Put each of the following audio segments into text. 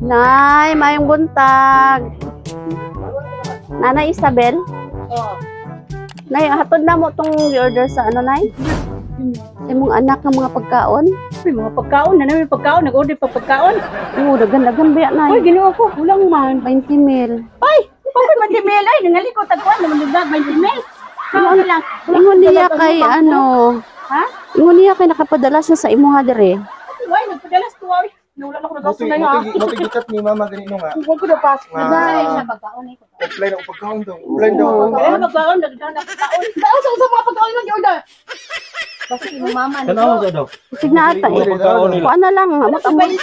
Nay, mayong buntag. Nanay Isabel? Oo. Nay, hatod na mo itong order sa ano, Nay? Sa imong anak ng mga pagkaon? May mga pagkaon na namin pagkaon. Nag-order pa pagkaon. Oo, dagan-dagan ba yan, Nay? Ay, ginawa ko. Kulang man. 20 mil. Ay, bakit 20 mil? Ay, nangalikot. Tagpuan naman nagdag 20 mil. Ano lang. Ingon niya kay ano? Ha? Ingon niya kay nakapadala siya sa imuha dire. Ay, nagpadalas ko. Ay, nawala ko nagasto na ha. Matigitat ni mama ganito nga. Huwag ko na pas. Ay, sa pagkaon eh. Apply na pagkaon daw. Apply daw Kaya pagkaon. magkaon, nagdaan na pagkaon. Dahil sa mga pagkaon ng order. Kasi yung mama nito. Tanaw sa daw. Sige na ata eh. Kuha na lang. Sa 20.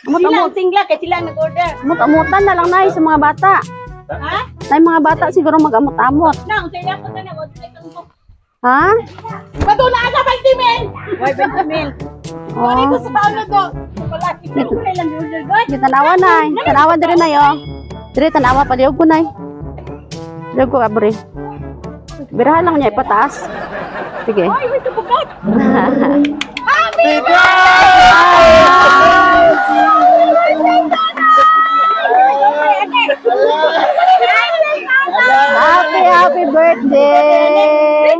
Sila ang tingla, kaya sila nag-order. Amot-amutan na lang, Nay, sa mga bata. Ha? Nay, mga bata siguro mag-amot-amot. Na, kung sa'yo ako na order ito. Ha? Bato na sa 20 mil! Why 20 mil? Sorry ko sa taon na to. Wala, ikaw ko na lang order ko. Di tanawa, Nay. Tanawa dire, Nay, oh. Dire, tanawa pa. Liog ko, Nay. Liog ko, abri. Birahan lang niya ipataas. Sige. Ay, wait, kapukat! Happy happy birthday!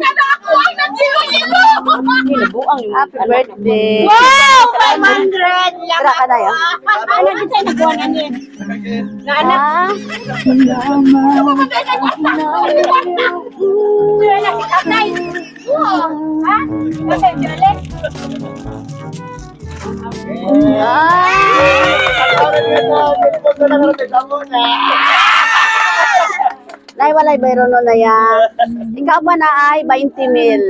Happy birthday! Wow! 500! Tira ka na yun. Ano din sa'yo nagbuwan na niya? Na anak? Sila na si Tatay. Ha? Tatay, Jolene? Nay, walay bayro no na yan. Ikaw ba na ay 20 mil?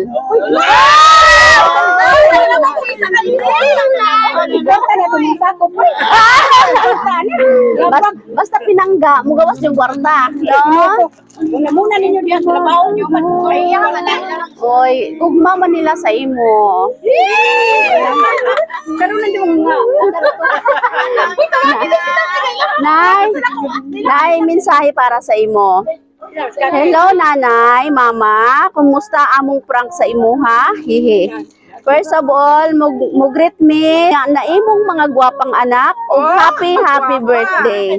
Basta pinangga, mugawas yung kwarta. No? Muna ninyo diyan sa trabaho nyo. Oy, ugma man nila sa imo. Karoon na yung nga. Nay, mensahe para sa imo. Hello, nanay, mama. Kumusta among prank sa imo, ha? Hihi. First of all, greet me na imong mga gwapang anak ug happy birthday.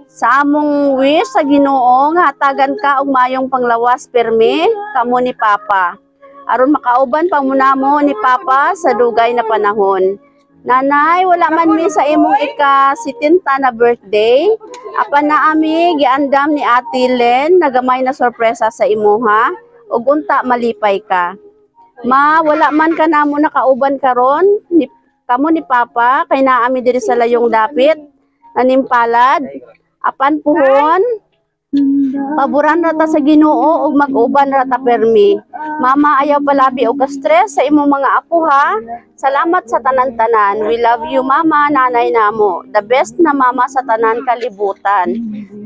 Sa among wish sa Ginoo nga hatagan ka og mayong panglawas permi kamo ni Papa. Aron makauban pa muna mo ni Papa sa dugay na panahon. Nanay, wala man mi sa imong ika-70 na birthday. Apan na ami giandam ni Ate Len nagamay na sorpresa sa imo, ha. Ug unta malipay ka. Ma, wala man ka namo nakauban karon ni kamo ni Papa kay naami diri sa layong dapit nanimpalad. Apan puhon paboran rata sa Ginoo ug mag-uban rata permi. Mama, ayaw palabi og ka-stress sa imong mga apo, ha. Salamat sa tanan-tanan. We love you, mama, nanay namo. The best na mama sa tanan kalibutan.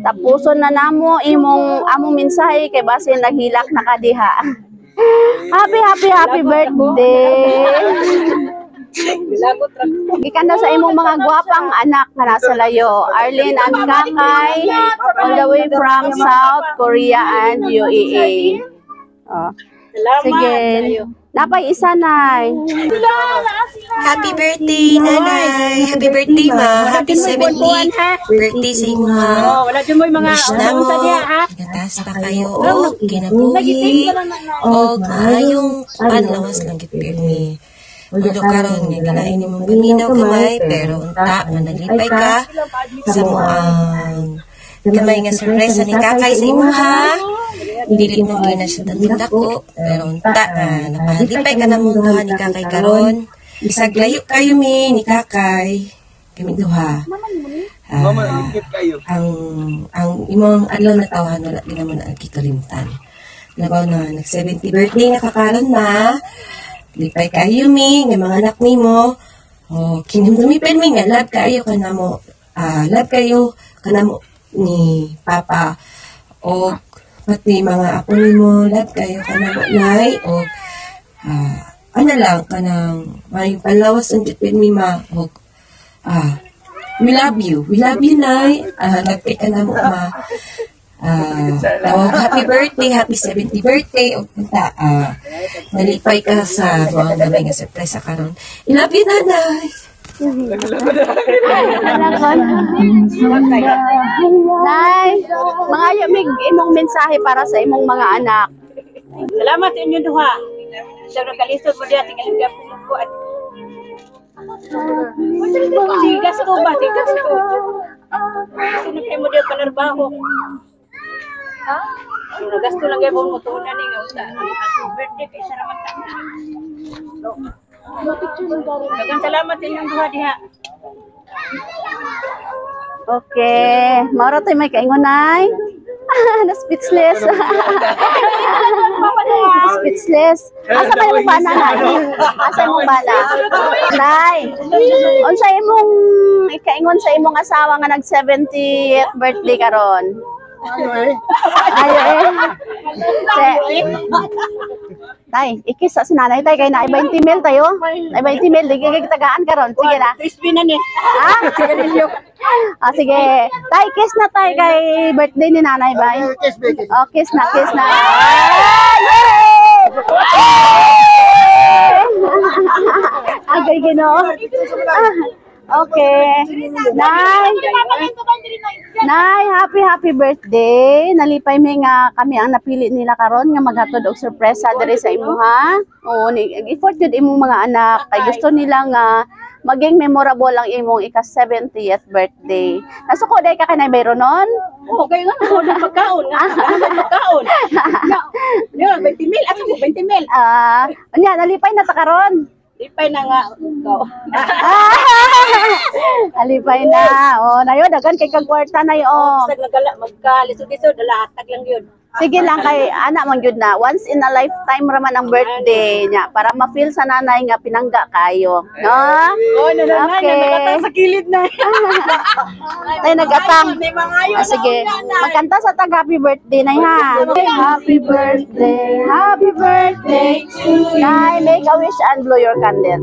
Tapuson na namo among mensahe kay base naghilak na kadiha. Happy birthday. Gikan na sa imong mga gwapang anak nga nasa layo. Arlene and Kakay all the way from South Korea and UAE. Oh. Sige. Napay isa, Nay. Happy birthday, nanay. Happy birthday, ma. Happy 70th birthday sa inyo, ha. Wala din mo yung mga Wish na mo, gatas pa kayo, o ginabuhi, o ayong panlawas lang gipirmi. Ulo karon nga galain mo paminaw kamay, pero unta, manalipay ka sa mo ang kamay nga sorpresa ni Kakay sa imo, ha. Dili mo gina siya dako, pero unta, nakalipay ka na mo duha ni Kakay karon. Bisag layo kayo ni Kakay. Kami duha. Mama, ikit kayo. Ang imong adlaw na tawahan wala ginaman ang kikalimtan. Labaw na nag-70 birthday na kakaron na. Lipay kayo nga mga anak nimo. Oh, kinimdumipin mi nga love kayo kanamo. Love kayo kanamo ni Papa. O pati mga apo nimo, love kayo kanamo nay. O ano lang kanang may palawas ang tipin mi ma. O we love you. We love you, Nay. Love kayo kanamo ma. Happy birthday, happy 70th birthday. O punta, nalipay ka sa mga gamay nga surprise karon. I love you, nanay. Nay, mga yumig imong mensahe para sa imong mga anak. Salamat sa inyo duha. Sa nagalisod mo diya, tingnan niya po at tigas ko ba? Tigas ko. Sino kayo mo diya panarbaho? Ha? Nagasto lang kayo mo tunan ni nga uta. Ang birthday kay Saraman ka. Daghang salamat sa inyong duha diha. Okay. Maura tayo may kaingon, Nay. Na-speechless. Speechless. Asa ba yung bana, Nay? Asa yung bana? Nay, unsa imong ikaingon sa imong asawa nga nag-70th birthday karon? Ayo eh. Tay, ikis sa sinanay tay kay na 20 mil tayo. Ay 20 mil di kay tagaan karon. Sige na. Crispy na ni. Ah, sige. Tay, kiss na tay kay birthday ni nanay ba? Oh, kiss na, kiss na. Agay Ginoo. Okay. Nay, happy birthday. Nalipay mi nga kami ang napili nila karon nga maghatod og sorpresa diri sa imuha. Oo, effort jud imong mga anak kay gusto nila nga maging memorable ang imong ika-70th birthday. Nasuko day ka kanay bayro nun? Oo, kaya nga ako magkaon nga. Magkaon. Yo, 20 mil, ako 20 mil. Nya nalipay na ta karon. Lipay na nga ikaw. Alipay na. Oh, nayo dagan kay kag kwarta na yo. Sa nagala magkalisod-lisod lahatag lang yun. Sige lang kay anak man gyud na once in a lifetime raman ang birthday niya para ma-feel sa nanay nga pinangga kayo, no? Oh, nanay Okay. nagatang sa kilid na. Tay nagatang. Sige. Magkanta sa tag happy birthday nay ha. Happy birthday. Happy birthday to you. Nay, make a wish and blow your candle.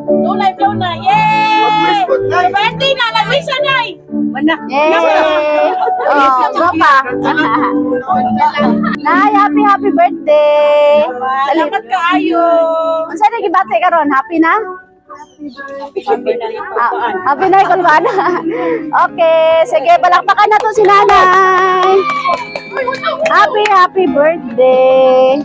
Tulay blow na. Yay! Birthday na nagwisa nay. Mana. Yay! Oh, go pa. Nay, happy birthday. Salamat kaayo. Unsa na gibati karon? Happy na? Happy na lang. Happy na kulban. Okay, sige palakpakan na to si nanay. Happy birthday.